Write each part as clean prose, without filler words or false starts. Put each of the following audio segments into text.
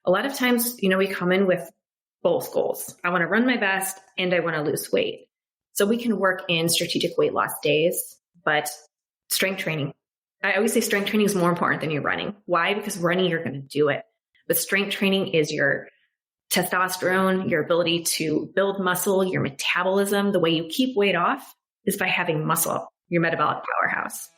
a lot of times, we come in with both goals. I want to run my best and I want to lose weight. So we can work in strategic weight loss days, but strength training. I always say strength training is more important than your running. Why? Because running, you're going to do it. But strength training is your testosterone, your ability to build muscle, your metabolism. The way you keep weight off is by having muscle, your metabolic powerhouse.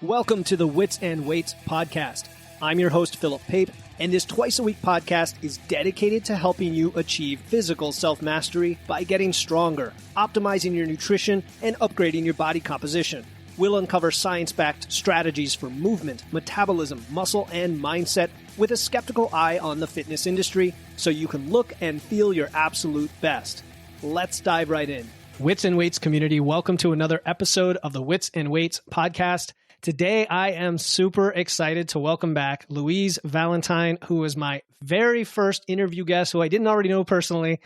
Welcome to the Wits and Weights podcast. I'm your host, Philip Pape, and this twice-a-week podcast is dedicated to helping you achieve physical self-mastery by getting stronger, optimizing your nutrition, and upgrading your body composition. We'll uncover science-backed strategies for movement, metabolism, muscle, and mindset with a skeptical eye on the fitness industry so you can look and feel your absolute best. Let's dive right in. Wits and Weights community, welcome to another episode of the Wits and Weights podcast. Today, I am super excited to welcome back Louise Valentine, who was my very first interview guest, who I didn't already know personally,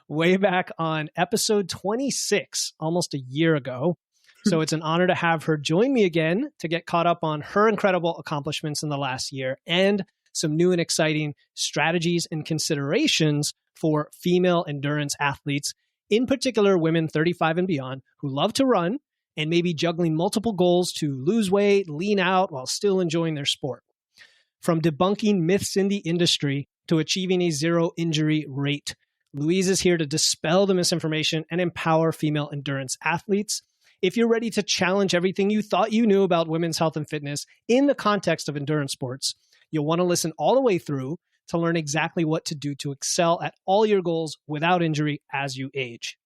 way back on episode 26, almost a year ago. So it's an honor to have her join me again to get caught up on her incredible accomplishments in the last year and some new and exciting strategies and considerations for female endurance athletes, in particular women 35 and beyond who love to run and maybe juggling multiple goals to lose weight, lean out while still enjoying their sport. From debunking myths in the industry to achieving a zero injury rate, Louise is here to dispel the misinformation and empower female endurance athletes. If you're ready to challenge everything you thought you knew about women's health and fitness in the context of endurance sports, you'll want to listen all the way through to learn exactly what to do to excel at all your goals without injury as you age.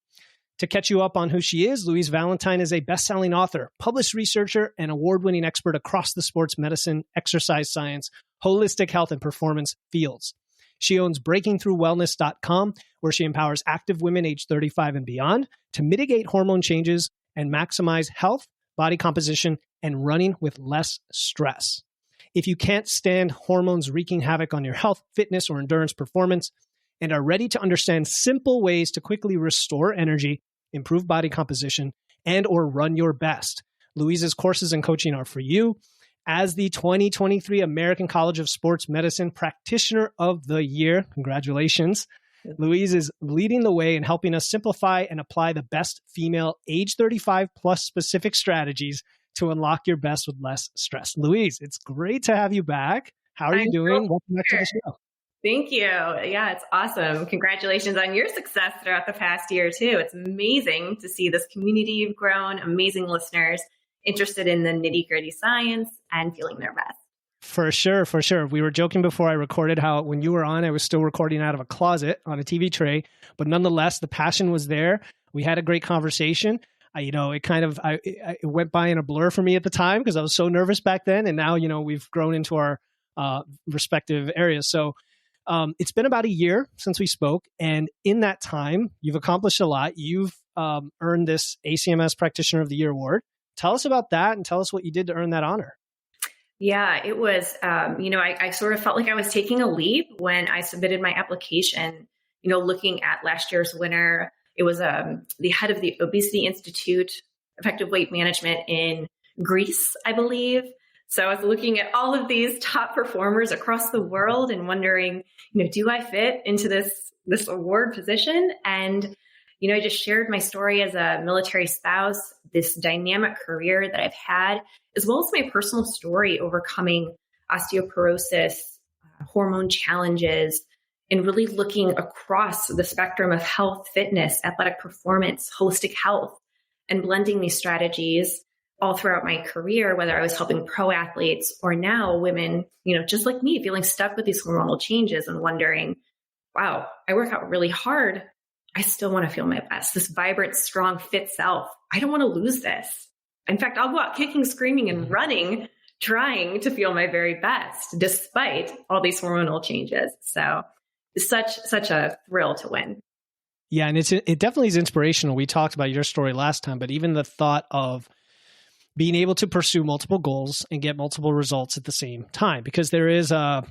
To catch you up on who she is, Louise Valentine is a best-selling author, published researcher, and award-winning expert across the sports medicine, exercise science, holistic health, and performance fields. She owns breakingthroughwellness.com, where she empowers active women aged 35 and beyond to mitigate hormone changes and maximize health, body composition, and running with less stress. If you can't stand hormones wreaking havoc on your health, fitness, or endurance performance, and are ready to understand simple ways to quickly restore energy, improve body composition, and or run your best, Louise's courses and coaching are for you. As the 2023 American College of Sports Medicine Practitioner of the Year, congratulations, Louise is leading the way in helping us simplify and apply the best female age 35 plus specific strategies to unlock your best with less stress. Louise, it's great to have you back. How are you doing? Welcome back to the show. Thank you. Yeah, it's awesome. Congratulations on your success throughout the past year, too. It's amazing to see this community you've grown, amazing listeners interested in the nitty-gritty science and feeling their best. For sure, for sure. We were joking before I recorded how when you were on, I was still recording out of a closet on a TV tray, but nonetheless, the passion was there. We had a great conversation. It went by in a blur for me at the time because I was so nervous back then. And now, we've grown into our respective areas. So it's been about a year since we spoke. And in that time, you've accomplished a lot. You've earned this ACSM Practitioner of the Year award. Tell us about that and tell us what you did to earn that honor. Yeah, it was, I sort of felt like I was taking a leap when I submitted my application, looking at last year's winner. It was the head of the Obesity Institute, Effective Weight Management in Greece, I believe. So I was looking at all of these top performers across the world and wondering, do I fit into this award position? And, I just shared my story as a military spouse, this dynamic career that I've had, as well as my personal story overcoming osteoporosis, hormone challenges, and really looking across the spectrum of health, fitness, athletic performance, holistic health, and blending these strategies all throughout my career, whether I was helping pro athletes or now women, just like me, feeling stuck with these hormonal changes and wondering, wow, I work out really hard. I still want to feel my best. This vibrant, strong, fit self. I don't want to lose this. In fact, I'll go out kicking, screaming, and running, trying to feel my very best, despite all these hormonal changes. So it's such a thrill to win. Yeah, and it definitely is inspirational. We talked about your story last time, but even the thought of being able to pursue multiple goals and get multiple results at the same time, because there is a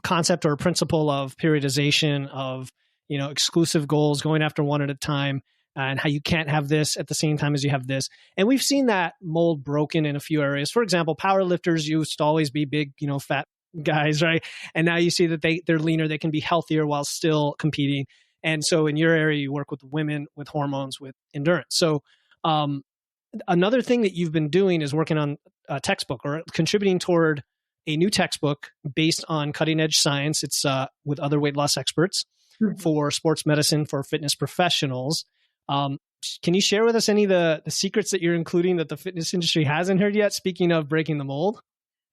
concept or a principle of periodization of exclusive goals, going after one at a time, and how you can't have this at the same time as you have this. And we've seen that mold broken in a few areas. For example, powerlifters used to always be big, fat guys, right? And now you see that they're leaner, they can be healthier while still competing. And so in your area, you work with women, with hormones, with endurance. So another thing that you've been doing is working on a textbook or contributing toward a new textbook based on cutting edge science. It's with other weight loss experts for sports medicine for fitness professionals. Can you share with us any of the secrets that you're including that the fitness industry hasn't heard yet? Speaking of breaking the mold.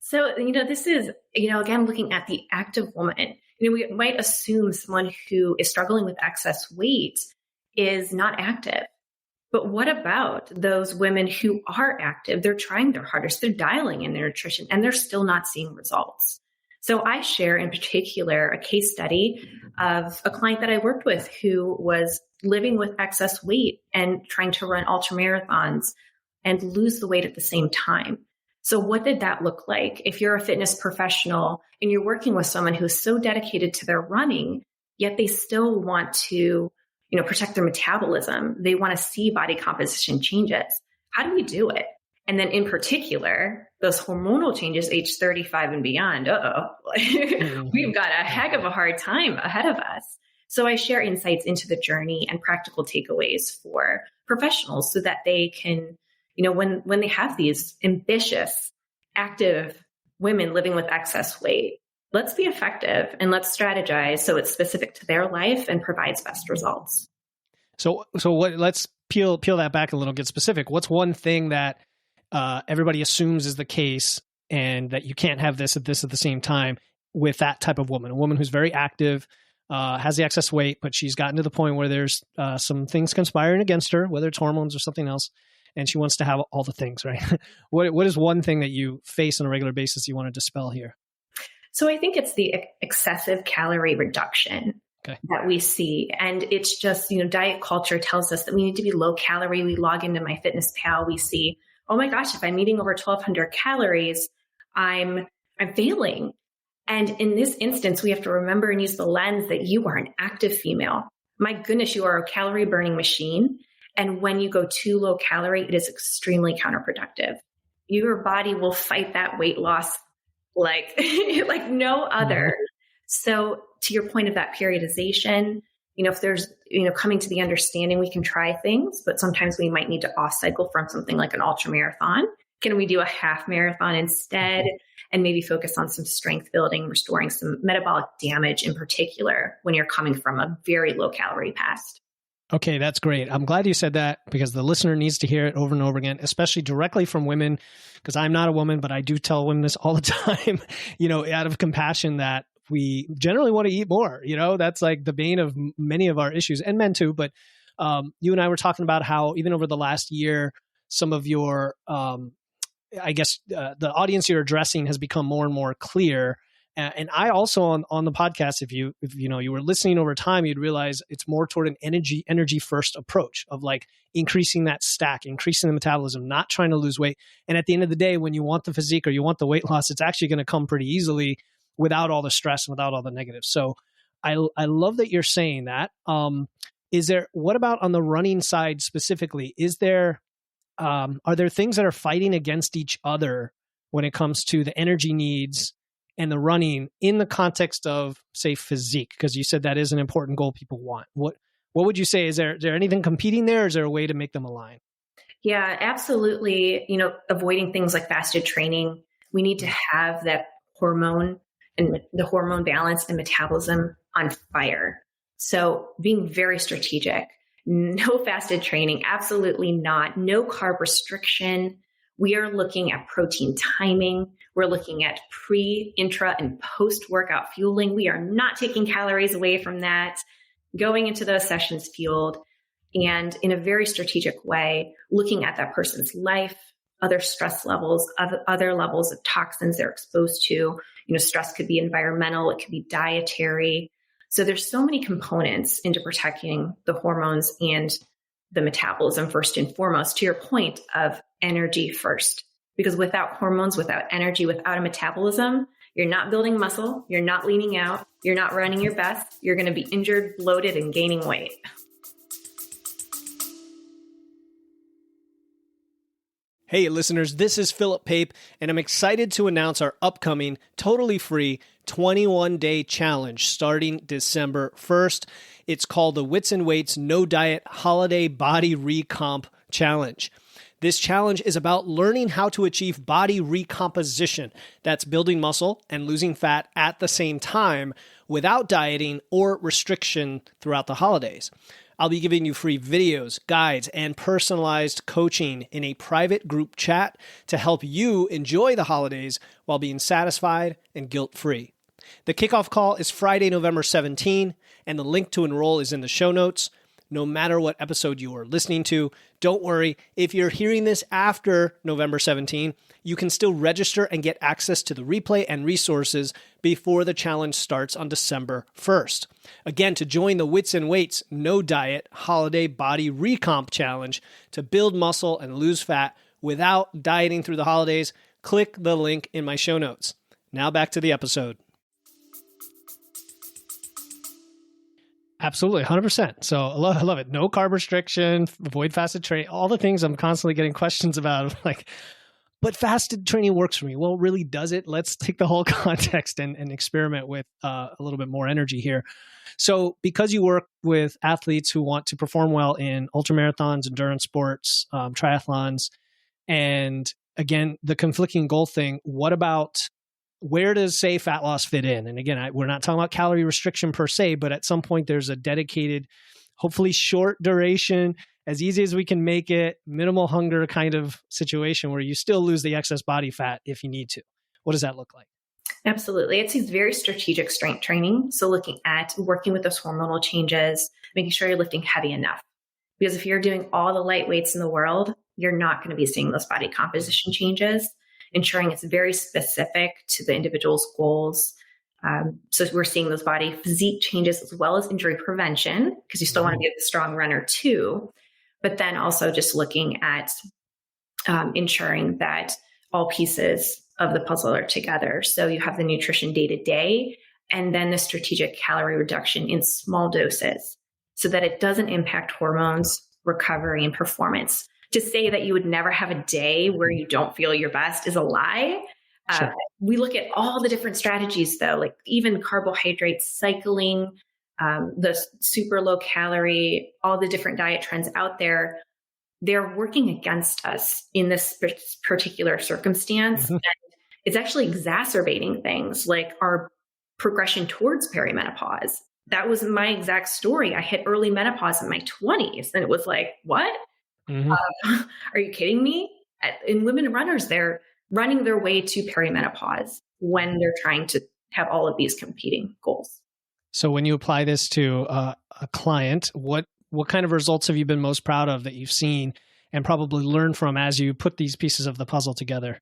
So, this is, again, looking at the active woman. We might assume someone who is struggling with excess weight is not active. But what about those women who are active? They're trying their hardest. They're dialing in their nutrition and they're still not seeing results. So I share in particular a case study of a client that I worked with who was living with excess weight and trying to run ultra marathons and lose the weight at the same time. So what did that look like? If you're a fitness professional and you're working with someone who is so dedicated to their running, yet they still want to, protect their metabolism. They want to see body composition changes. How do we do it? And then in particular, those hormonal changes, age 35 and beyond, we've got a heck of a hard time ahead of us. So I share insights into the journey and practical takeaways for professionals so that they can, when they have these ambitious, active women living with excess weight, let's be effective and let's strategize so it's specific to their life and provides best results. So let's peel that back a little, get specific. What's one thing that everybody assumes is the case and that you can't have this at the same time with that type of woman, a woman who's very active, has the excess weight, but she's gotten to the point where there's some things conspiring against her, whether it's hormones or something else, and she wants to have all the things, right? What is one thing that you face on a regular basis you want to dispel here? So I think it's the excessive calorie reduction that we see. And it's just, diet culture tells us that we need to be low calorie. We log into MyFitnessPal. We see, oh my gosh, if I'm eating over 1,200 calories, I'm failing. And in this instance, we have to remember and use the lens that you are an active female. My goodness, you are a calorie burning machine. And when you go too low calorie, it is extremely counterproductive. Your body will fight that weight loss like no other. So to your point of that periodization, if there's, coming to the understanding, we can try things, but sometimes we might need to off cycle from something like an ultra marathon. Can we do a half marathon instead and maybe focus on some strength building, restoring some metabolic damage in particular when you're coming from a very low calorie past? Okay, that's great. I'm glad you said that because the listener needs to hear it over and over again, especially directly from women, because I'm not a woman, but I do tell women this all the time, out of compassion that we generally want to eat more. That's like the bane of many of our issues, and men too. But you and I were talking about how even over the last year, some of your, the audience you're addressing has become more and more clear. And I also on the podcast, if you were listening over time, you'd realize it's more toward an energy first approach of like increasing that stack, increasing the metabolism, not trying to lose weight. And at the end of the day, when you want the physique or you want the weight loss, it's actually going to come pretty easily without all the stress and without all the negatives. So I love that you're saying that. What about on the running side specifically? Are there things that are fighting against each other when it comes to the energy needs and the running in the context of, say, physique? Because you said that is an important goal people want. What would you say? Is there anything competing there, or is there a way to make them align? Yeah, absolutely. Avoiding things like fasted training. We need to have that hormone and the hormone balance and metabolism on fire. So being very strategic. No fasted training, absolutely not. No carb restriction. We are looking at protein timing. We're looking at pre, intra, and post-workout fueling. We are not taking calories away from that. Going into those sessions fueled and in a very strategic way, looking at that person's life, other stress levels, other levels of toxins they're exposed to. Stress could be environmental, it could be dietary. So there's so many components into protecting the hormones and the metabolism first and foremost, to your point of energy first. Because without hormones, without energy, without a metabolism, you're not building muscle, you're not leaning out, you're not running your best, you're going to be injured, bloated, and gaining weight. Hey listeners, this is Philip Pape, and I'm excited to announce our upcoming totally free 21-day challenge starting December 1st. It's called the Wits and Weights No Diet Holiday Body Recomp Challenge. This challenge is about learning how to achieve body recomposition. That's building muscle and losing fat at the same time without dieting or restriction throughout the holidays. I'll be giving you free videos, guides, and personalized coaching in a private group chat to help you enjoy the holidays while being satisfied and guilt-free. The kickoff call is Friday, November 17, and the link to enroll is in the show notes. No matter what episode you are listening to, don't worry. If you're hearing this after November 17, you can still register and get access to the replay and resources before the challenge starts on December 1st. Again, to join the Wits and Weights No Diet Holiday Body Recomp Challenge to build muscle and lose fat without dieting through the holidays, click the link in my show notes. Now back to the episode. Absolutely, 100%. So I love it. No carb restriction, avoid fasted training, all the things I'm constantly getting questions about. Like, but fasted training works for me. Well, really, does it? Let's take the whole context and experiment with a little bit more energy here. So because you work with athletes who want to perform well in ultramarathons, endurance sports, triathlons, and again, the conflicting goal thing, what about where does, say, fat loss fit in? And again, we're not talking about calorie restriction per se, but at some point there's a dedicated, hopefully short duration, as easy as we can make it, minimal hunger kind of situation where you still lose the excess body fat if you need to. What does that look like? Absolutely. It's very strategic strength training. So looking at working with those hormonal changes, making sure you're lifting heavy enough. Because if you're doing all the light weights in the world, you're not going to be seeing those body composition changes. Ensuring it's very specific to the individual's goals. So we're seeing those body physique changes as well as injury prevention, because you still want to be a strong runner too. But then also just looking at ensuring that all pieces of the puzzle are together. So you have the nutrition day to day, and then the strategic calorie reduction in small doses so that it doesn't impact hormones, recovery, and performance. To say that you would never have a day where you don't feel your best is a lie. Sure. We look at all the different strategies, though, like even carbohydrates, cycling, the super low calorie, all the different diet trends out there. They're working against us in this particular circumstance. Mm-hmm. And it's actually exacerbating things like our progression towards perimenopause. That was my exact story. I hit early menopause in my 20s, and it was like, what? Mm-hmm. Are you kidding me? In women runners, they're running their way to perimenopause when they're trying to have all of these competing goals. So when you apply this to a client, what kind of results have you been most proud of that you've seen and probably learned from as you put these pieces of the puzzle together?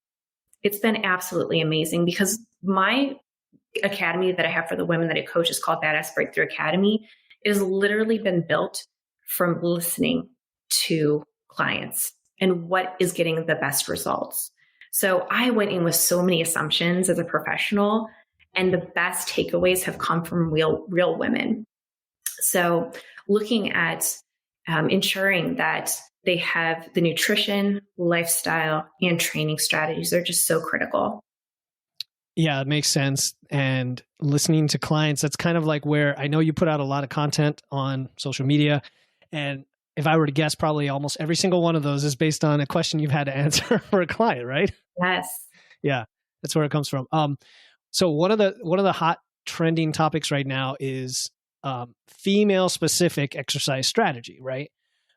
It's been absolutely amazing because my academy that I have for the women that I coach is called Badass Breakthrough Academy. It has literally been built from listening to clients and what is getting the best results. So I went in with so many assumptions as a professional, and the best takeaways have come from real women. So looking at ensuring that they have the nutrition, lifestyle, and training strategies are just so critical. Yeah, it makes sense. And listening to clients, that's kind of like where I know you put out a lot of content on social media, and if I were to guess, probably almost every single one of those is based on a question you've had to answer for a client, right? Yes. Yeah, that's where it comes from. So one of the hot trending topics right now is female specific exercise strategy, right?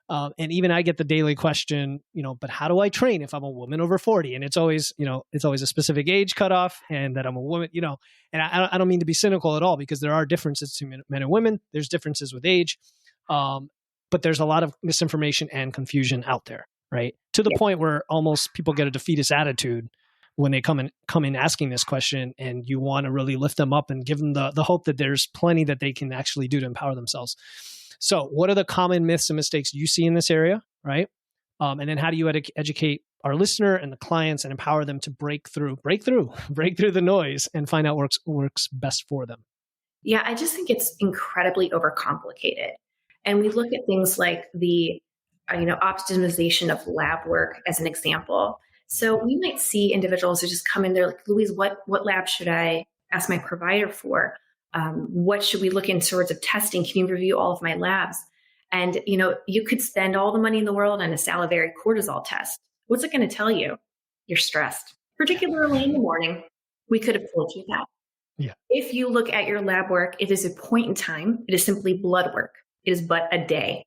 And even I get the daily question, but how do I train if I'm a woman over 40? And it's always a specific age cutoff, and that I'm a woman, and I don't mean to be cynical at all, because there are differences to men and women. There's differences with age. But there's a lot of misinformation and confusion out there, right? To the point where almost people get a defeatist attitude when they come in asking this question, and you want to really lift them up and give them the hope that there's plenty that they can actually do to empower themselves. So what are the common myths and mistakes you see in this area, right? And then how do you educate our listener and the clients and empower them to break through the noise and find out what works best for them? Yeah, I just think it's incredibly overcomplicated. And we look at things like the optimization of lab work as an example. So we might see individuals who just come in, they're like, Louise, what lab should I ask my provider for? What should we look in sorts of testing? Can you review all of my labs? And, you could spend all the money in the world on a salivary cortisol test. What's it going to tell you? You're stressed, particularly in the morning. We could have told you that. Yeah. If you look at your lab work, it is a point in time. It is simply blood work. It is but a day.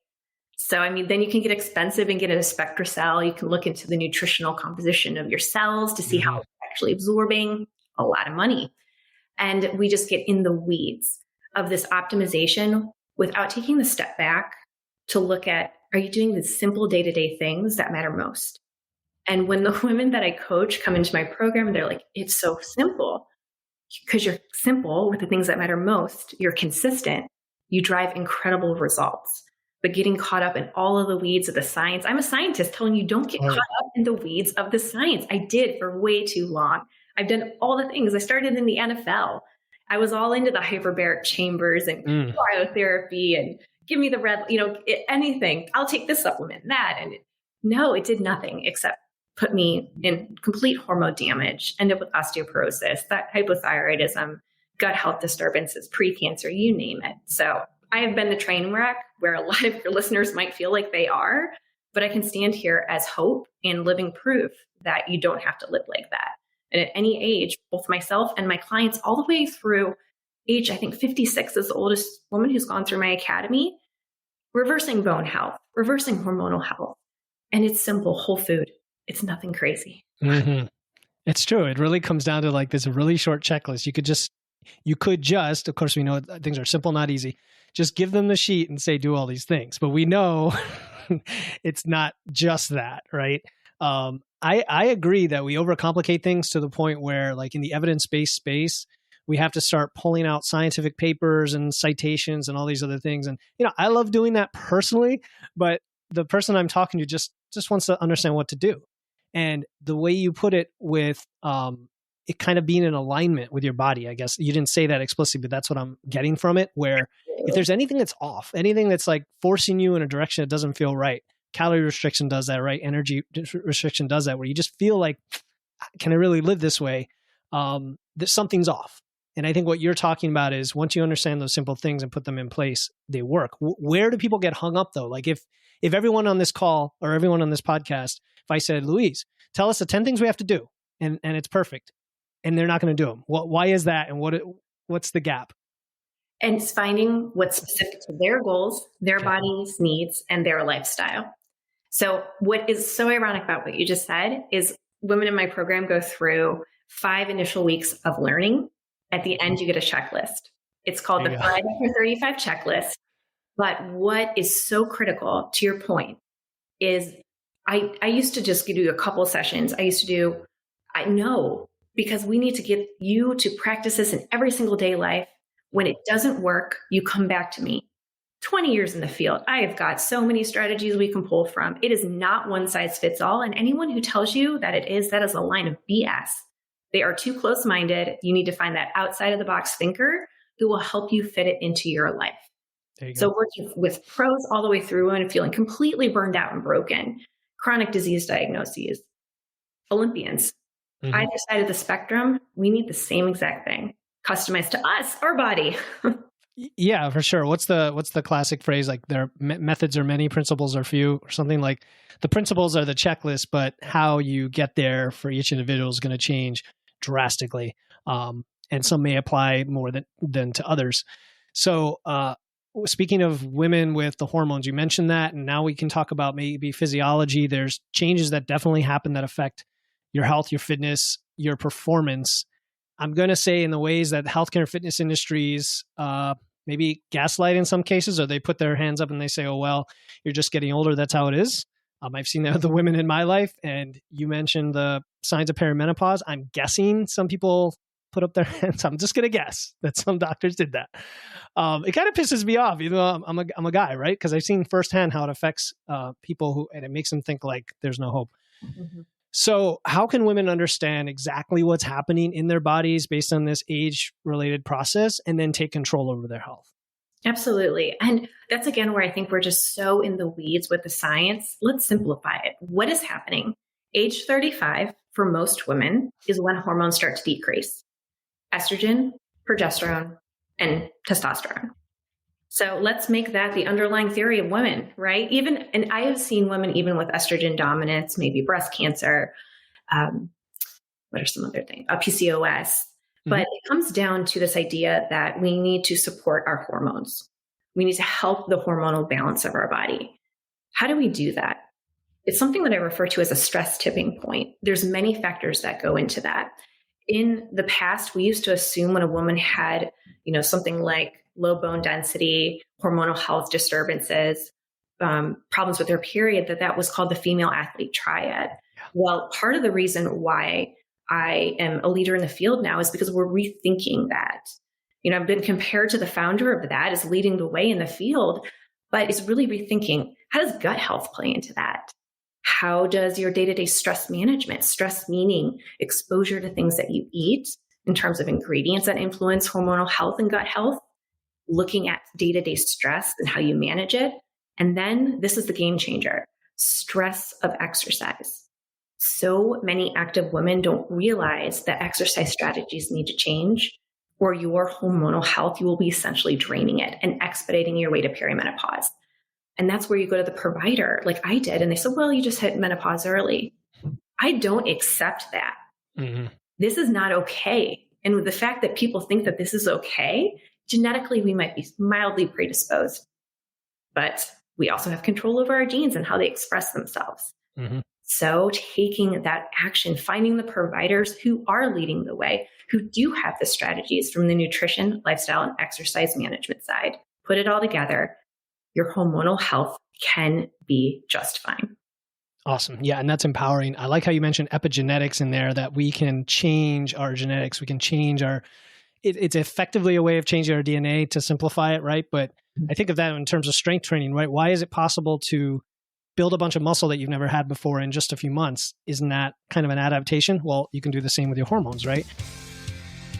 So, then you can get expensive and get a SpectraCell. You can look into the nutritional composition of your cells to see how it's actually absorbing. A lot of money. And we just get in the weeds of this optimization without taking the step back to look at, are you doing the simple day-to-day things that matter most? And when the women that I coach come into my program, they're like, it's so simple. Because you're simple with the things that matter most, you're consistent, you drive incredible results. But getting caught up in all of the weeds of the science, I'm a scientist telling you, don't get caught up in the weeds of the science. I did for way too long. I've done all the things. I started in the NFL. I was all into the hyperbaric chambers and cryotherapy and give me the red, anything. I'll take this supplement, that. And no, it did nothing except put me in complete hormone damage, ended up with osteoporosis, that hypothyroidism, gut health disturbances, precancer, you name it. So I have been the train wreck where a lot of your listeners might feel like they are, but I can stand here as hope and living proof that you don't have to live like that. And at any age, both myself and my clients, all the way through age, I think 56 is the oldest woman who's gone through my academy, reversing bone health, reversing hormonal health. And it's simple, whole food. It's nothing crazy. Mm-hmm. It's true. It really comes down to like this really short checklist. You could just, of course, we know things are simple, not easy. Just give them the sheet and say, do all these things. But we know it's not just that, right? I agree that we overcomplicate things to the point where, like in the evidence-based space, we have to start pulling out scientific papers and citations and all these other things. And, I love doing that personally, but the person I'm talking to just wants to understand what to do. And the way you put it with it kind of being in alignment with your body, I guess you didn't say that explicitly, but that's what I'm getting from it, where if there's anything that's off, anything that's like forcing you in a direction that doesn't feel right, calorie restriction does that, right? Energy restriction does that, where you just feel like, can I really live this way? That something's off. And I think what you're talking about is once you understand those simple things and put them in place, they work. Where do people get hung up though? Like if everyone on this call or everyone on this podcast, if I said, Louise, tell us the 10 things we have to do and it's perfect, and they're not going to do them. Why is that? And what's the gap? And it's finding what's specific to their goals, their body's needs, and their lifestyle. So what is so ironic about what you just said is women in my program go through 5 initial weeks of learning. At the end, you get a checklist. It's called the Friday for 35 checklist. But what is so critical, to your point, is I used to just do a couple sessions. I know, because we need to get you to practice this in every single day life. When it doesn't work, you come back to me. 20 years in the field, I have got so many strategies we can pull from. It is not one size fits all. And anyone who tells you that it is, that is a line of BS. They are too close-minded. You need to find that outside of the box thinker who will help you fit it into your life. So working with pros all the way through and feeling completely burned out and broken, chronic disease diagnoses, Olympians, either side of the spectrum, we need the same exact thing, customized to us, our body. Yeah, for sure. What's the classic phrase? Like their methods are many, principles are few, or something like the principles are the checklist, but how you get there for each individual is going to change drastically. And some may apply more than to others. So, speaking of women with the hormones, you mentioned that, and now we can talk about maybe physiology. There's changes that definitely happen that affect your health, your fitness, your performance. I'm going to say in the ways that healthcare and fitness industries maybe gaslight in some cases, or they put their hands up and they say, oh, well, you're just getting older. That's how it is. I've seen that with the women in my life. And you mentioned the signs of perimenopause. I'm guessing some people put up their hands. I'm just going to guess that some doctors did that. It kind of pisses me off, even though I'm a guy, right? Because I've seen firsthand how it affects people and it makes them think like there's no hope. Mm-hmm. So how can women understand exactly what's happening in their bodies based on this age-related process and then take control over their health? Absolutely. And that's again where I think we're just so in the weeds with the science. Let's simplify it. What is happening? Age 35 for most women is when hormones start to decrease. Estrogen, progesterone, and testosterone. So let's make that the underlying theory of women, right? And I have seen women even with estrogen dominance, maybe breast cancer, what are some other things? PCOS. But it comes down to this idea that we need to support our hormones. We need to help the hormonal balance of our body. How do we do that? It's something that I refer to as a stress tipping point. There's many factors that go into that. In the past, we used to assume when a woman had, something like low bone density, hormonal health disturbances, problems with her period, that was called the female athlete triad. Well, part of the reason why I am a leader in the field now is because we're rethinking that. I've been compared to the founder of that as leading the way in the field, but it's really rethinking, how does gut health play into that? How does your day-to-day stress management, stress meaning exposure to things that you eat in terms of ingredients that influence hormonal health and gut health, looking at day-to-day stress and how you manage it. And then this is the game changer, stress of exercise. So many active women don't realize that exercise strategies need to change, or your hormonal health, you will be essentially draining it and expediting your way to perimenopause. And that's where you go to the provider, like I did. And they said, well, you just hit menopause early. I don't accept that. Mm-hmm. This is not okay. And with the fact that people think that this is okay, genetically, we might be mildly predisposed. But we also have control over our genes and how they express themselves. Mm-hmm. So taking that action, finding the providers who are leading the way, who do have the strategies from the nutrition, lifestyle, and exercise management side, put it all together, your hormonal health can be just fine. Awesome. Yeah. And that's empowering. I like how you mentioned epigenetics in there, that we can change our genetics. We can change it's effectively a way of changing our DNA to simplify it, right? But I think of that in terms of strength training, right? Why is it possible to build a bunch of muscle that you've never had before in just a few months? Isn't that kind of an adaptation? Well, you can do the same with your hormones, right?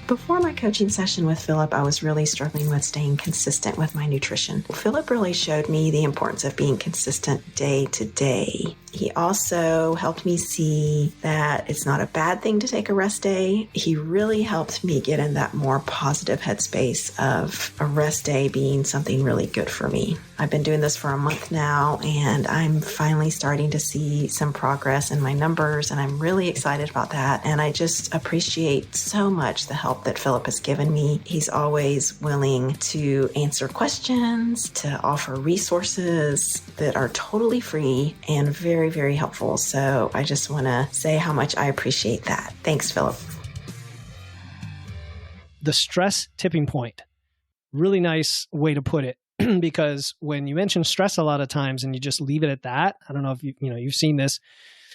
Before my coaching session with Philip, I was really struggling with staying consistent with my nutrition. Philip really showed me the importance of being consistent day to day. He also helped me see that it's not a bad thing to take a rest day. He really helped me get in that more positive headspace of a rest day being something really good for me. I've been doing this for a month now, and I'm finally starting to see some progress in my numbers, and I'm really excited about that. And I just appreciate so much the help that Philip has given me. He's always willing to answer questions, to offer resources that are totally free and very, very helpful. So I just want to say how much I appreciate that. Thanks, Philip. The stress tipping point. Really nice way to put it. Because when you mention stress a lot of times and you just leave it at that, I don't know if you've seen this,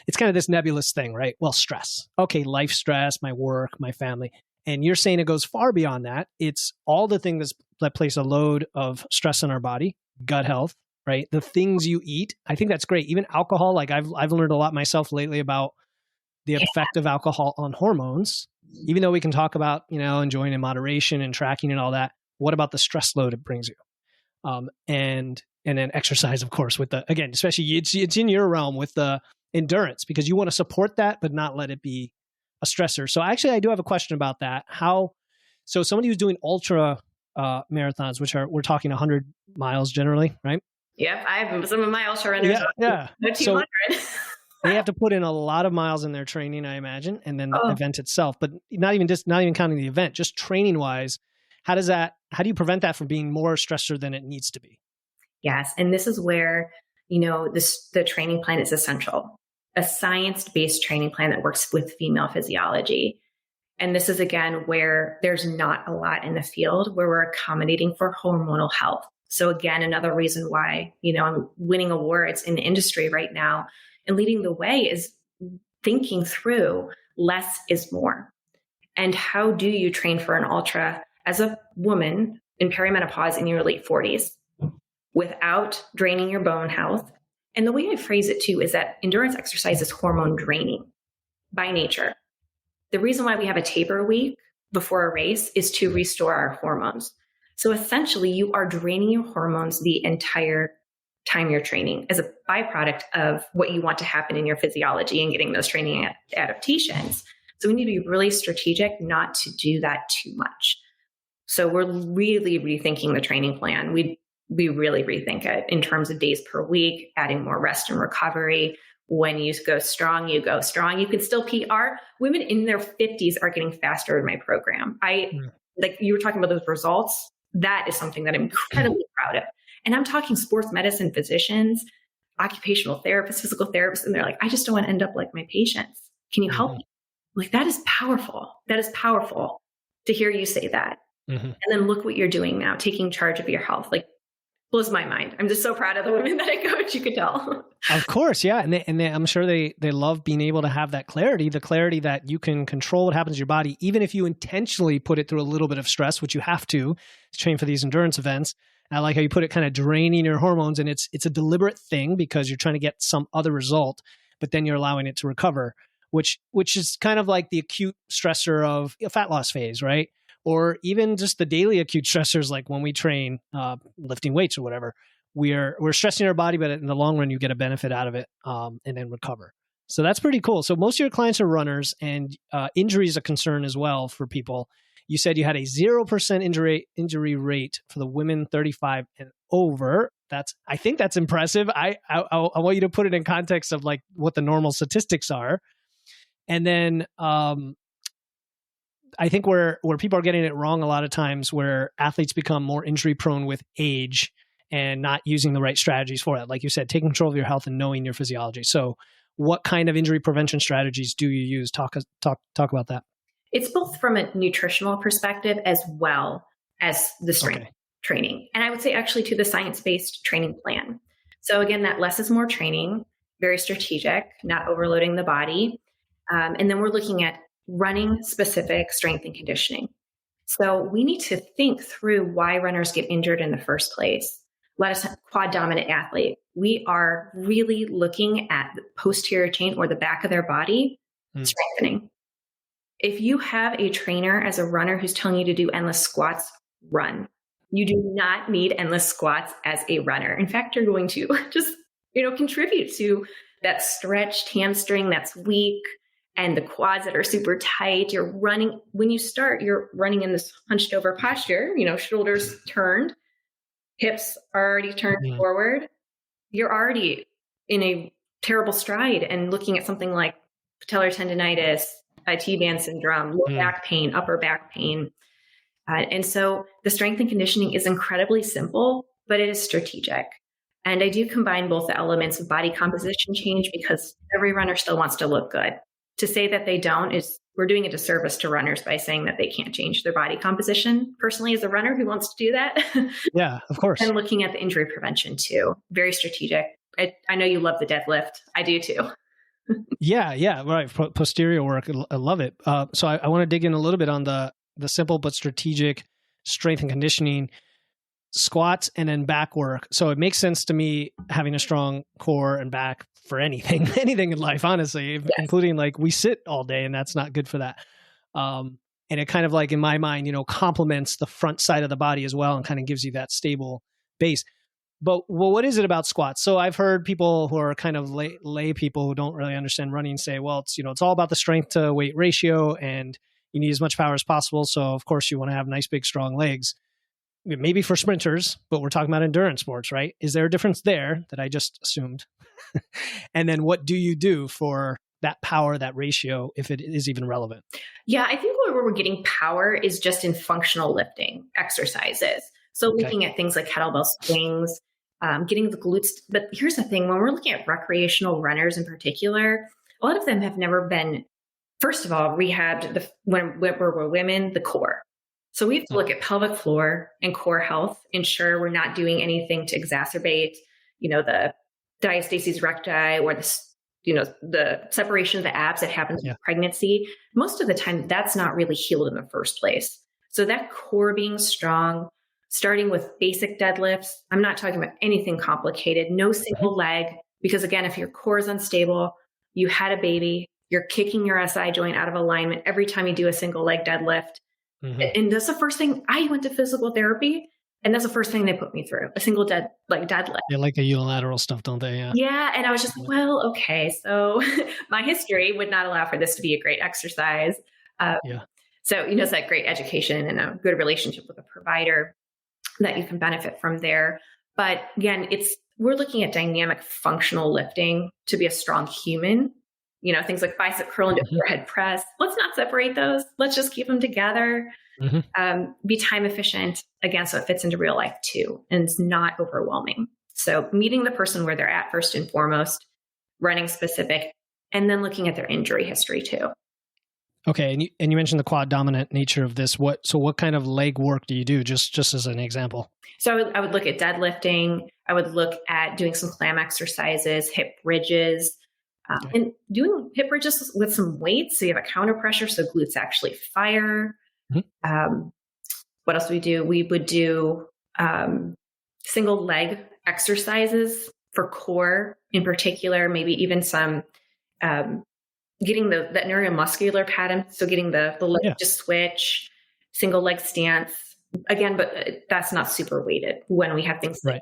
it's kind of this nebulous thing, right? Well, stress. Okay, life stress, my work, my family. And you're saying it goes far beyond that. It's all the things that place a load of stress on our body, gut health, right? The things you eat. I think that's great. Even alcohol, like I've learned a lot myself lately about the effect of alcohol on hormones. Even though we can talk about, enjoying in moderation and tracking and all that, what about the stress load it brings you? And then exercise, of course, with again, especially it's in your realm with the endurance, because you want to support that, but not let it be a stressor. So actually, I do have a question about that. So somebody who's doing ultra marathons, we're talking 100 miles generally, right? Yep. I have some of my ultra runners. Yeah. No 200. So they have to put in a lot of miles in their training, I imagine, and then the event itself, but not even counting the event, just training wise. How do you prevent that from being more stressor than it needs to be? Yes. And this is where, the training plan is essential. A science-based training plan that works with female physiology. And this is, again, where there's not a lot in the field where we're accommodating for hormonal health. So again, another reason why, I'm winning awards in the industry right now and leading the way is thinking through less is more. And how do you train for an ultra as a woman in perimenopause in your late 40s without draining your bone health? And the way I phrase it too is that endurance exercise is hormone draining by nature. The reason why we have a taper week before a race is to restore our hormones. So essentially, you are draining your hormones the entire time you're training as a byproduct of what you want to happen in your physiology and getting those training adaptations. So we need to be really strategic not to do that too much. So we're really rethinking the training plan. We really rethink it in terms of days per week, adding more rest and recovery. When you go strong, you go strong. You can still PR. Women in their 50s are getting faster in my program. Like you were talking about those results. That is something that I'm incredibly proud of. And I'm talking sports medicine physicians, occupational therapists, physical therapists, and they're like, I just don't want to end up like my patients. Can you help me? Like, that is powerful. That is powerful to hear you say that. And then look what you're doing now, taking charge of your health. Like, blows my mind. I'm just so proud of the women that I coach, you could tell. Of course, yeah. And I'm sure they love being able to have that clarity, the clarity that you can control what happens to your body, even if you intentionally put it through a little bit of stress, which you have to train for these endurance events. I like how you put it, kind of draining your hormones, and it's a deliberate thing because you're trying to get some other result, but then you're allowing it to recover, which is kind of like the acute stressor of a fat loss phase, right? Or even just the daily acute stressors, like when we train lifting weights or whatever, we're stressing our body, but in the long run, you get a benefit out of it and then recover. So that's pretty cool. So most of your clients are runners, and injury is a concern as well for people. You said you had a 0% injury rate for the women 35 and over. I think that's impressive. I want you to put it in context of like what the normal statistics are. And then I think where people are getting it wrong a lot of times, where athletes become more injury prone with age and not using the right strategies for it. Like you said, taking control of your health and knowing your physiology. So what kind of injury prevention strategies do you use? Talk about that. It's both from a nutritional perspective as well as the strength training. And I would say actually to the science-based training plan. So again, that less is more training, very strategic, not overloading the body. And then we're looking at running specific strength and conditioning. So we need to think through why runners get injured in the first place. Let us quad dominant athlete. We are really looking at the posterior chain or the back of their body strengthening. If you have a trainer as a runner who's telling you to do endless squats, run. You do not need endless squats as a runner. In fact, you're going to just, contribute to that stretched hamstring that's weak and the quads that are super tight. You're running, when you start, you're running in this hunched over posture, shoulders turned, hips are already turned forward. You're already in a terrible stride and looking at something like patellar tendonitis, T-band syndrome, low back pain, upper back pain. And so the strength and conditioning is incredibly simple, but it is strategic. And I do combine both the elements of body composition change because every runner still wants to look good. To say that they don't is we're doing a disservice to runners by saying that they can't change their body composition. Personally, as a runner who wants to do that. Yeah, of course. And looking at the injury prevention too. Very strategic. I know you love the deadlift. I do too. Yeah, right. Posterior work. I love it. So I want to dig in a little bit on the simple but strategic strength and conditioning, squats and then back work. So it makes sense to me having a strong core and back for anything in life, honestly, including like we sit all day and that's not good for that. And it kind of like in my mind, complements the front side of the body as well and kind of gives you that stable base. But what is it about squats? So I've heard people who are kind of lay people who don't really understand running say, well, it's all about the strength to weight ratio and you need as much power as possible. So of course you want to have nice, big, strong legs, maybe for sprinters, but we're talking about endurance sports, right? Is there a difference there that I just assumed? And then what do you do for that power, that ratio, if it is even relevant? Yeah, I think where we're getting power is just in functional lifting exercises. So looking at things like kettlebell swings, getting the glutes. But here's the thing, when we're looking at recreational runners in particular, a lot of them have never been, first of all, rehabbed when we're women, the core. So we have to look at pelvic floor and core health, ensure we're not doing anything to exacerbate, the diastasis recti or the separation of the abs that happens with pregnancy. Most of the time, that's not really healed in the first place. So that core being strong, starting with basic deadlifts. I'm not talking about anything complicated, no single leg, because again, if your core is unstable, you had a baby, you're kicking your SI joint out of alignment every time you do a single leg deadlift. Mm-hmm. And that's the first thing. I went to physical therapy, and that's the first thing they put me through, a single deadlift. They like the unilateral stuff, don't they? Yeah. Yeah. And I was just like, well, okay. So my history would not allow for this to be a great exercise. Yeah. So, it's that great education and a good relationship with a provider that you can benefit from there. But again, we're looking at dynamic functional lifting to be a strong human, things like bicep curl and overhead press. Let's not separate those. Let's just keep them together. Be time efficient, again, so it fits into real life too, and it's not overwhelming. So meeting the person where they're at first and foremost, running specific, and then looking at their injury history too. Okay, and you mentioned the quad dominant nature of this. What kind of leg work do you do? Just as an example. So I would look at deadlifting. I would look at doing some clam exercises, hip bridges, and doing hip bridges with some weights. So you have a counter pressure, so glutes actually fire. What else do we do? We would do single leg exercises for core in particular, maybe even some getting that neuromuscular pattern. So getting the leg to switch, single leg stance. Again, but that's not super weighted when we have things like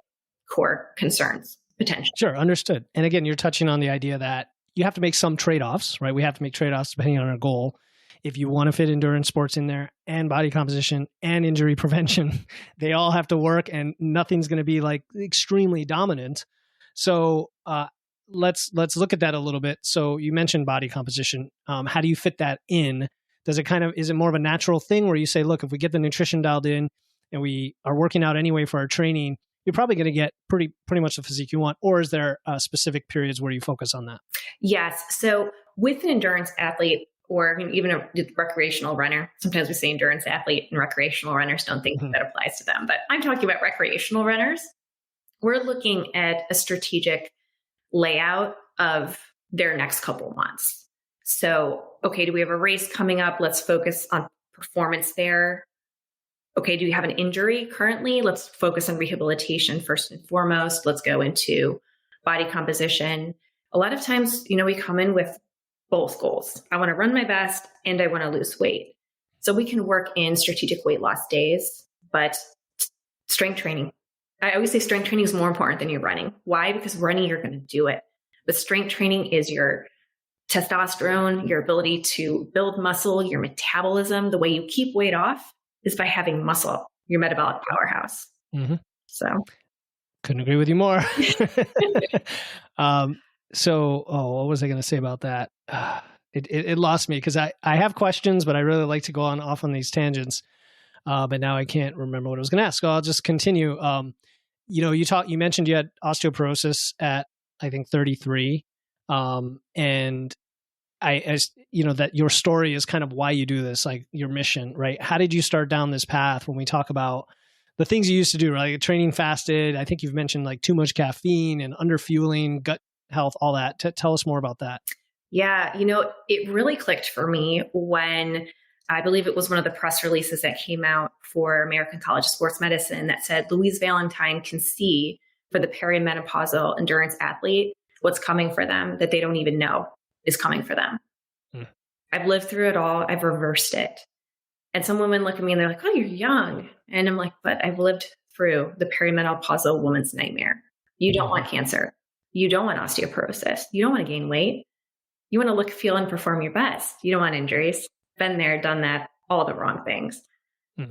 core concerns, potentially. Sure, understood. And again, you're touching on the idea that you have to make some trade-offs, right? We have to make trade-offs depending on our goal. If you want to fit endurance sports in there and body composition and injury prevention, they all have to work, and nothing's going to be like extremely dominant. So let's look at that a little bit. So you mentioned body composition. How do you fit that in? Is it more of a natural thing where you say, look, if we get the nutrition dialed in and we are working out anyway for our training, you're probably going to get pretty much the physique you want? Or is there specific periods where you focus on that? Yes. So with an endurance athlete, or even a recreational runner, sometimes we say endurance athlete and recreational runners don't think that applies to them, but I'm talking about recreational runners. We're looking at a strategic layout of their next couple months. So, okay, do we have a race coming up? Let's focus on performance there. Okay, do you have an injury currently? Let's focus on rehabilitation first and foremost. Let's go into body composition. A lot of times, we come in with both goals. I want to run my best and I want to lose weight. So we can work in strategic weight loss days, but strength training. I always say strength training is more important than your running. Why? Because running, you're going to do it. But strength training is your testosterone, your ability to build muscle, your metabolism. The way you keep weight off is by having muscle, your metabolic powerhouse. So couldn't agree with you more. What was I going to say about that? It lost me because I have questions, but I really like to go off on these tangents. But now I can't remember what I was going to ask. So I'll just continue. You mentioned you had osteoporosis at, I think, 33. And that your story is kind of why you do this, like your mission, right? How did you start down this path when we talk about the things you used to do, right? Like training fasted. I think you've mentioned like too much caffeine and underfueling, gut health, all that. Tell us more about that. Yeah. It really clicked for me when I believe it was one of the press releases that came out for American College of Sports Medicine that said Louise Valentine can see for the perimenopausal endurance athlete what's coming for them that they don't even know is coming for them. I've lived through it all. I've reversed it. And some women look at me and they're like, oh, you're young. And I'm like, but I've lived through the perimenopausal woman's nightmare. You don't want cancer. You don't want osteoporosis. You don't want to gain weight. You want to look, feel, and perform your best. You don't want injuries. Been there, done that, all the wrong things.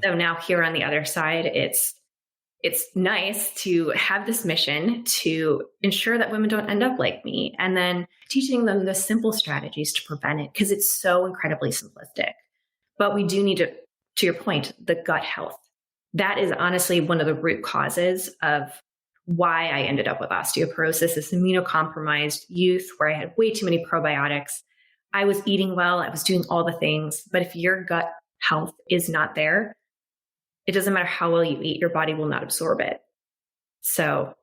So now here on the other side, it's nice to have this mission to ensure that women don't end up like me, and then teaching them the simple strategies to prevent it, because it's so incredibly simplistic. But we do need to your point, the gut health. That is honestly one of the root causes of why I ended up with osteoporosis, this immunocompromised youth where I had way too many probiotics. I was eating well, I was doing all the things, but if your gut health is not there, it doesn't matter how well you eat, your body will not absorb it. So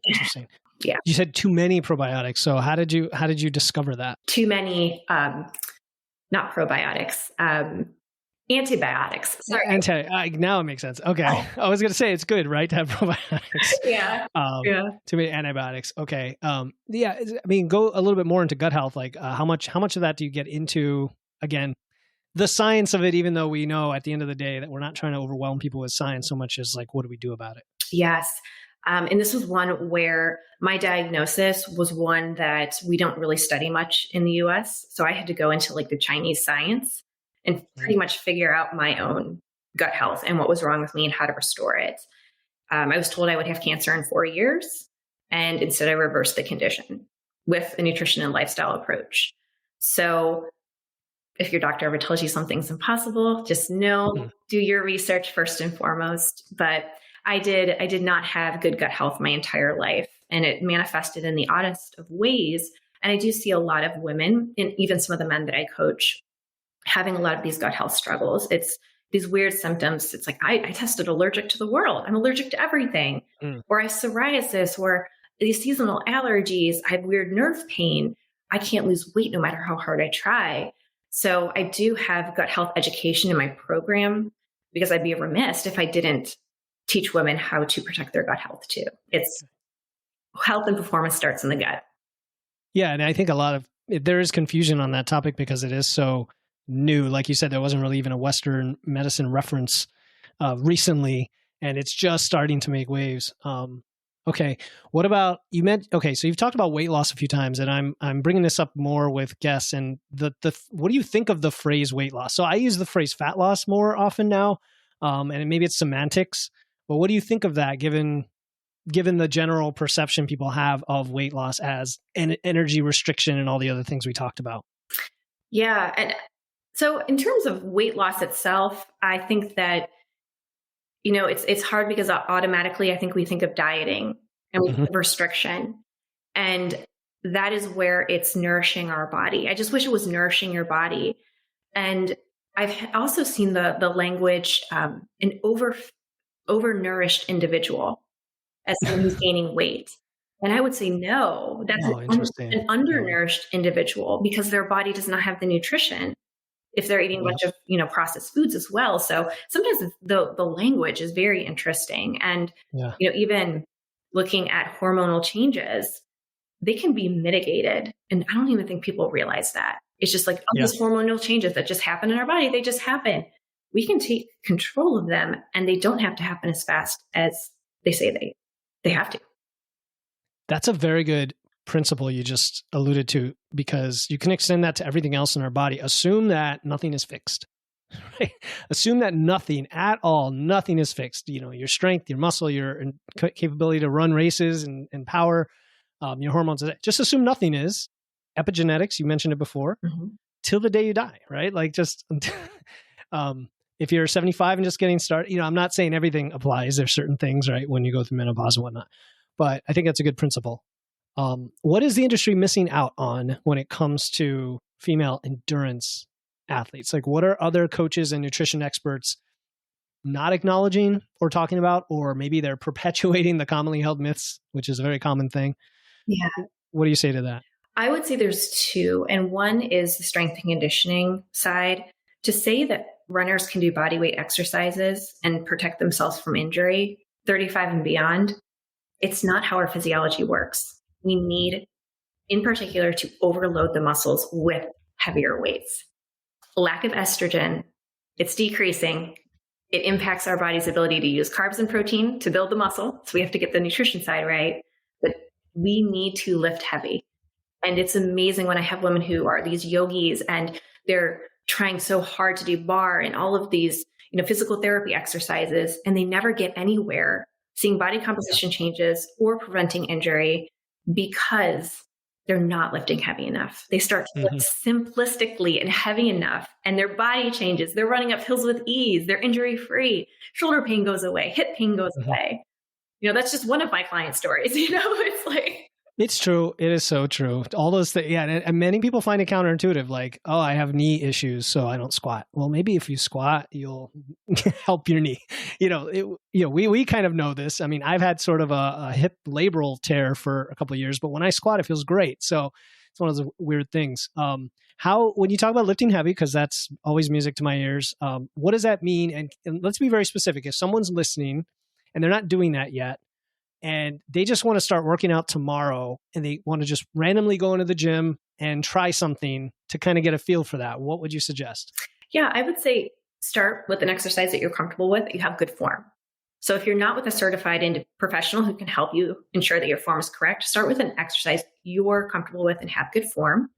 interesting. Yeah. You said too many probiotics. So how did you discover that? Too many, not probiotics, antibiotics. Sorry. Now it makes sense. Okay. I was going to say it's good, right, to have probiotics. Yeah. Too many antibiotics. Okay. Go a little bit more into gut health. Like how much of that do you get into? Again, the science of it, even though we know at the end of the day that we're not trying to overwhelm people with science so much as like, what do we do about it? Yes. And this was one where my diagnosis was one that we don't really study much in the US. So I had to go into like the Chinese science and pretty much figure out my own gut health and what was wrong with me and how to restore it. I was told I would have cancer in 4 years, and instead I reversed the condition with a nutrition and lifestyle approach. So if your doctor ever tells you something's impossible, just know, do your research first and foremost. But I did not have good gut health my entire life, and it manifested in the oddest of ways. And I do see a lot of women, and even some of the men that I coach, having a lot of these gut health struggles. It's these weird symptoms. It's like, I tested allergic to the world. I'm allergic to everything. Or I have psoriasis, or these seasonal allergies. I have weird nerve pain. I can't lose weight no matter how hard I try. So I do have gut health education in my program, because I'd be remiss if I didn't teach women how to protect their gut health too. It's health and performance starts in the gut. Yeah. And I think there is confusion on that topic because it is so new. Like you said, there wasn't really even a Western medicine reference recently, and it's just starting to make waves. Okay. What about, so you've talked about weight loss a few times, and I'm bringing this up more with guests, and what do you think of the phrase weight loss? So I use the phrase fat loss more often now. And maybe it's semantics, but what do you think of that given the general perception people have of weight loss as an energy restriction and all the other things we talked about? Yeah. And so in terms of weight loss itself, I think that, it's hard because automatically I think we think of dieting and we think of restriction, and that is where it's nourishing our body. I just wish it was nourishing your body. And I've also seen the language, an overnourished individual as someone who's gaining weight. And I would say, no, that's an undernourished individual, because their body does not have the nutrition if they're eating a bunch of, processed foods as well. So sometimes the language is very interesting. And, even looking at hormonal changes, they can be mitigated. And I don't even think people realize that. It's just like, these hormonal changes that just happen in our body, they just happen. We can take control of them, and they don't have to happen as fast as they say they have to. That's a very good principle you just alluded to, because you can extend that to everything else in our body. Assume that nothing is fixed, right? Assume that nothing is fixed. Your strength, your muscle, your capability to run races and power, your hormones. Just assume nothing is. Epigenetics, you mentioned it before, till the day you die, right? Like just, if you're 75 and just getting started, I'm not saying everything applies. There's certain things, right, when you go through menopause and whatnot, but I think that's a good principle. What is the industry missing out on when it comes to female endurance athletes? Like, what are other coaches and nutrition experts not acknowledging or talking about, or maybe they're perpetuating the commonly held myths, which is a very common thing? Yeah. What do you say to that? I would say there's two, and one is the strength and conditioning side. To say that runners can do body weight exercises and protect themselves from injury, 35 and beyond, it's not how our physiology works. We need, in particular, to overload the muscles with heavier weights. Lack of estrogen, it's decreasing. It impacts our body's ability to use carbs and protein to build the muscle. So we have to get the nutrition side right. But we need to lift heavy. And it's amazing when I have women who are these yogis and they're trying so hard to do bar and all of these, physical therapy exercises, and they never get anywhere seeing body composition changes or preventing injury because they're not lifting heavy enough. They start to lift simplistically and heavy enough, and their body changes. They're running up hills with ease. They're injury free. Shoulder pain goes away. Hip pain goes away. That's just one of my client stories. It's like, it's true. It is so true. All those things. Yeah. And many people find it counterintuitive. Like, oh, I have knee issues, so I don't squat. Well, maybe if you squat, you'll help your knee. We kind of know this. I mean, I've had sort of a hip labral tear for a couple of years, but when I squat, it feels great. So it's one of those weird things. When you talk about lifting heavy, because that's always music to my ears, what does that mean? And let's be very specific. If someone's listening and they're not doing that yet, and they just want to start working out tomorrow, and they want to just randomly go into the gym and try something to kind of get a feel for that, what would you suggest? Yeah, I would say start with an exercise that you're comfortable with, that you have good form. So if you're not with a certified professional who can help you ensure that your form is correct, start with an exercise you're comfortable with and have good form.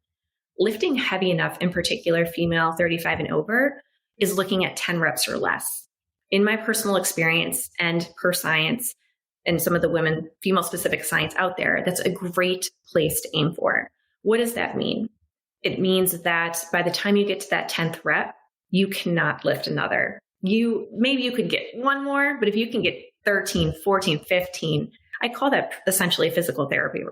Lifting heavy enough, in particular, female 35 and over, is looking at 10 reps or less. In my personal experience and per science and some of the female specific science out there, that's a great place to aim for. What does that mean? It means that by the time you get to that 10th rep, you cannot lift another. Maybe you could get one more, but if you can get 13, 14, 15, I call that essentially physical therapy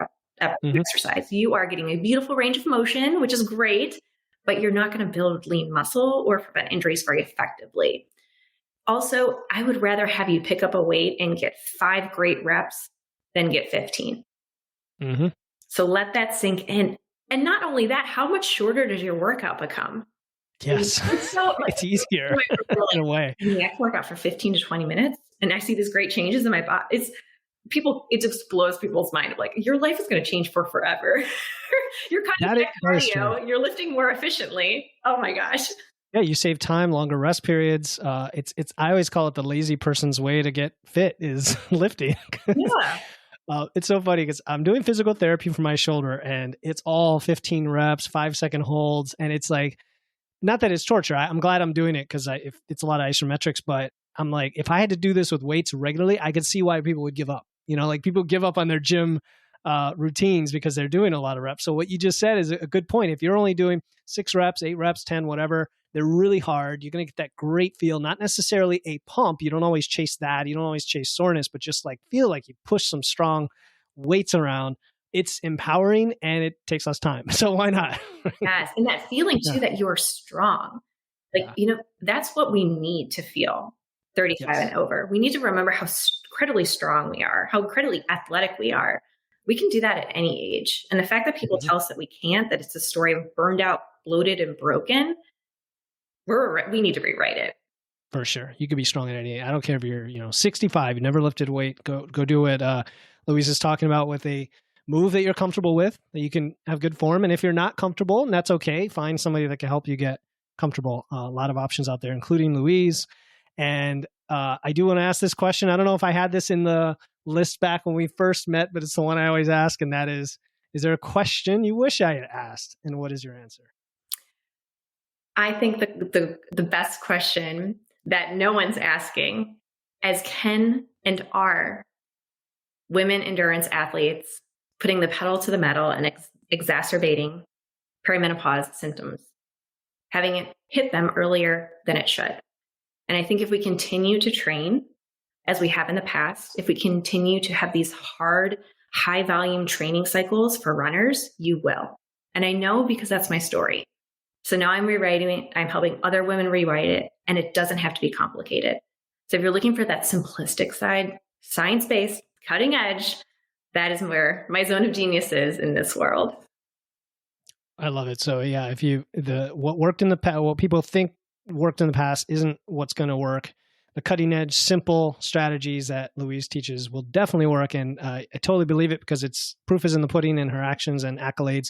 exercise. You are getting a beautiful range of motion, which is great, but you're not going to build lean muscle or prevent injuries very effectively. Also, I would rather have you pick up a weight and get 5 great reps than get 15. Mm-hmm. So let that sink in. And not only that, how much shorter does your workout become? Yes. It's easier in a way. I can work out for 15 to 20 minutes and I see these great changes in my body. It just blows people's mind. Like, your life is going to change for forever. You're kind of cardio. You're lifting more efficiently. Oh my gosh. Yeah, you save time, longer rest periods. I always call it the lazy person's way to get fit is lifting. Yeah. It's so funny because I'm doing physical therapy for my shoulder and it's all 15 reps, 5-second holds. And it's like, not that it's torture. I'm glad I'm doing it because if it's a lot of isometrics, but I'm like, if I had to do this with weights regularly, I could see why people would give up. Like people give up on their gym routines because they're doing a lot of reps. So what you just said is a good point. If you're only doing 6 reps, 8 reps, 10, whatever, they're really hard. You're going to get that great feel, not necessarily a pump. You don't always chase that. You don't always chase soreness, but just like feel like you push some strong weights around. It's empowering and it takes less time. So why not? Yes. And that feeling too, that you're strong. Like, that's what we need to feel 35 and over. We need to remember how incredibly strong we are, how incredibly athletic we are. We can do that at any age. And the fact that people tell us that we can't, that it's a story of burned out, bloated, and broken, we need to rewrite it. For sure. You could be strong at any age. I don't care if you're, 65, you never lifted weight, go do it. Louise is talking about with a move that you're comfortable with, that you can have good form. And if you're not comfortable, and that's okay, find somebody that can help you get comfortable. A lot of options out there, including Louise. And I do want to ask this question. I don't know if I had this in the list back when we first met, but it's the one I always ask. And that is there a question you wish I had asked? And what is your answer? I think the best question that no one's asking, as can and are women endurance athletes putting the pedal to the metal and exacerbating perimenopause symptoms, having it hit them earlier than it should. And I think if we continue to train as we have in the past, if we continue to have these hard, high volume training cycles for runners, you will. And I know because that's my story. So now I'm rewriting it. I'm helping other women rewrite it, and it doesn't have to be complicated. So if you're looking for that simplistic side, science-based, cutting edge, that is where my zone of genius is in this world. I love it. So yeah, what worked in the past, what people think worked in the past isn't what's going to work. The cutting edge, simple strategies that Louise teaches will definitely work. And I totally believe it because proof is in the pudding in her actions and accolades.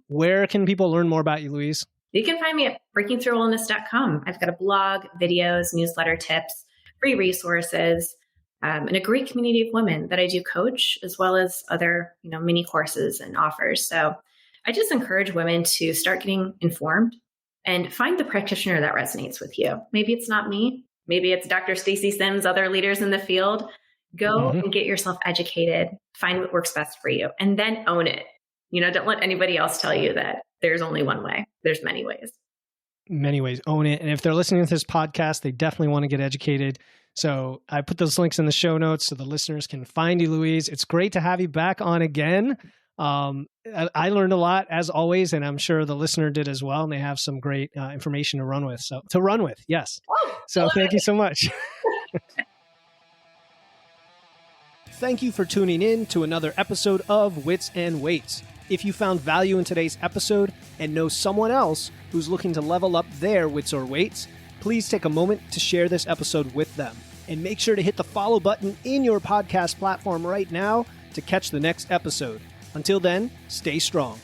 Where can people learn more about you, Louise? You can find me at breakingthroughwellness.com. I've got a blog, videos, newsletter tips, free resources, and a great community of women that I do coach, as well as other, mini courses and offers. So I just encourage women to start getting informed and find the practitioner that resonates with you. Maybe it's not me. Maybe it's Dr. Stacy Sims, other leaders in the field. Go and get yourself educated, find what works best for you, and then own it. Don't let anybody else tell you that there's only one way. There's many ways. Many ways. Own it. And if they're listening to this podcast, they definitely want to get educated. So I put those links in the show notes so the listeners can find you, Louise. It's great to have you back on again. I learned a lot as always, and I'm sure the listener did as well. And they have some great information to run with. Yes. Oh, so thank you so much. Thank you for tuning in to another episode of Wits and Weights. If you found value in today's episode and know someone else who's looking to level up their wits or weights, please take a moment to share this episode with them. And make sure to hit the follow button in your podcast platform right now to catch the next episode. Until then, stay strong.